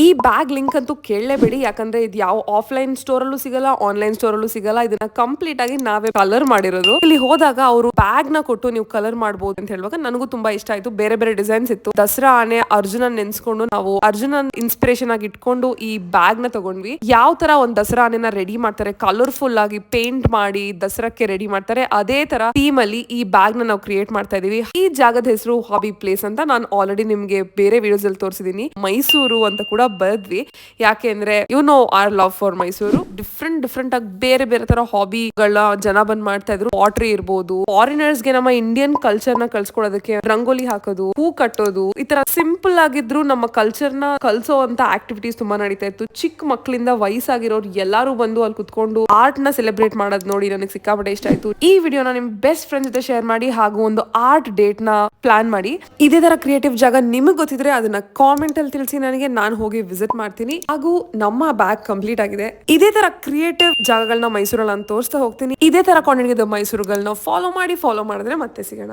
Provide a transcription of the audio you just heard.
ಈ bag link ಅಂತೂ ಕೇಳಲೇಬೇಡಿ, ಯಾಕಂದ್ರೆ ಇದು ಯಾವ ಆಫ್ಲೈನ್ ಸ್ಟೋರ್ ಅಲ್ಲೂ ಸಿಗಲ್ಲ, ಆನ್ಲೈನ್ ಸ್ಟೋರ್ ಅಲ್ಲೂ ಸಿಗಲ್ಲ. ಇದನ್ನ ಕಂಪ್ಲೀಟ್ ಆಗಿ ನಾವೇ ಕಲರ್ ಮಾಡಿರೋದು. ಇಲ್ಲಿ ಹೋದಾಗ ಅವರು ಬ್ಯಾಗ್ ನ ಕೊಟ್ಟು ನೀವು ಕಲರ್ ಮಾಡಬಹುದು ಅಂತ ಹೇಳುವಾಗ ನನಗೂ ತುಂಬಾ ಇಷ್ಟ ಆಯ್ತು. ಬೇರೆ ಬೇರೆ ಡಿಸೈನ್ಸ್ ಇತ್ತು. ದಸರಾ ಆನೆ ಅರ್ಜುನನ್ ನೆನ್ಸ್ಕೊಂಡು ನಾವು ಅರ್ಜುನನ್ ಇನ್ಸ್ಪಿರೇಷನ್ ಆಗಿ ಇಟ್ಕೊಂಡು ಈ ಬ್ಯಾಗ್ ನ ತಗೊಂಡ್ವಿ. ಯಾವ ತರ ಒಂದ್ ದಸರಾ ಆನೆನ ರೆಡಿ ಮಾಡ್ತಾರೆ, ಕಲರ್ಫುಲ್ ಆಗಿ ಪೇಂಟ್ ಮಾಡಿ ದಸರಾಕ್ಕೆ ರೆಡಿ ಮಾಡ್ತಾರೆ, ಅದೇ ತರ ಥೀಮ್ ಅಲ್ಲಿ ಈ ಬ್ಯಾಗ್ ನ ನಾವು ಕ್ರಿಯೇಟ್ ಮಾಡ್ತಾ ಇದೀವಿ. ಈ ಜಾಗದ ಹೆಸರು ಹಾಬಿ ಪ್ಲೇಸ್ ಅಂತ ನಾನು ಆಲ್ರೆಡಿ ನಿಮ್ಗೆ ಬೇರೆ ವಿಡಿಯೋಸ್ ಅಲ್ಲಿ ತೋರಿಸಿದೀನಿ. ಮೈಸೂರು ಅಂತ ಕೂಡ ಬರೆದ್ವಿ, ಯಾಕೆ ಅಂದ್ರೆ you know are love for Mysuru. Different ಆಗಿ ಬೇರೆ ಬೇರೆ ತರ ಹಾಬಿಗಳ ಜನ ಬಂದ್ ಮಾಡ್ತಾ ಇದ್ರು. ಪಾಟ್ರಿ ಇರ್ಬೋದು, ಫಾರಿನರ್ಸ್ ಗೆ ನಮ್ಮ ಇಂಡಿಯನ್ ಕಲ್ಚರ್ ನ ಕಲ್ಸ್ಕೊಡೋದಕ್ಕೆ ರಂಗೋಲಿ ಹಾಕೋದು, ಹೂ ಕಟ್ಟೋದು, ಈ ತರ ಸಿಂಪಲ್ ಆಗಿದ್ರು ನಮ್ಮ ಕಲ್ಚರ್ ನ ಕಲ್ಸೋ ಅಂತ ಆಕ್ಟಿವಿಟೀಸ್ ತುಂಬಾ ನಡೀತಾ ಇತ್ತು. ಚಿಕ್ಕ ಮಕ್ಕಳಿಂದ ವಯಸ್ಸಾಗಿರೋರು ಎಲ್ಲಾರು ಬಂದು ಅಲ್ಲಿ ಕುತ್ಕೊಂಡು ಆರ್ಟ್ ನ ಸೆಲೆಬ್ರೇಟ್ ಮಾಡೋದ್ ನೋಡಿ ನನಗೆ ಸಿಕ್ಕಾಪಟ್ಟೆ ಇಷ್ಟ ಆಯ್ತು. ಈ ವಿಡಿಯೋನ ನಿಮ್ ಬೆಸ್ಟ್ ಫ್ರೆಂಡ್ ಜೊತೆ ಶೇರ್ ಮಾಡಿ, ಹಾಗೂ ಒಂದು ಆರ್ಟ್ ಡೇಟ್ ನ ಪ್ಲಾನ್ ಮಾಡಿ. ಇದೇ ತರ ಕ್ರಿಯೇಟಿವ್ ಜಾಗ ನಿಮಗೆ ಗೊತ್ತಿದ್ರೆ ಅದನ್ನ ಕಾಮೆಂಟ್ ಅಲ್ಲಿ ತಿಳಿಸಿ, ನನಗೆ ನಾನು ಹೋಗಿ ವಿಸಿಟ್ ಮಾಡ್ತೀನಿ. ಹಾಗೂ ನಮ್ಮ ಬ್ಯಾಗ್ ಕಂಪ್ಲೀಟ್ ಆಗಿದೆ. ಇದೇ ತರ ಕ್ರಿಯೇಟಿವ್ ಜಾಗಗಳನ್ನ ಮೈಸೂರಲ್ಲಿ ನಾನು ತೋರಿಸ್ತಾ ಹೋಗ್ತೀನಿ. ಇದೇ ತರ ಕಾಂಟೆಂಟ್ ಇದೆ ಮೈಸೂರುಗಳನ್ನ ಫಾಲೋ ಮಾಡಿದ್ರೆ ಮತ್ತೆ ಸಿಗೋಣ.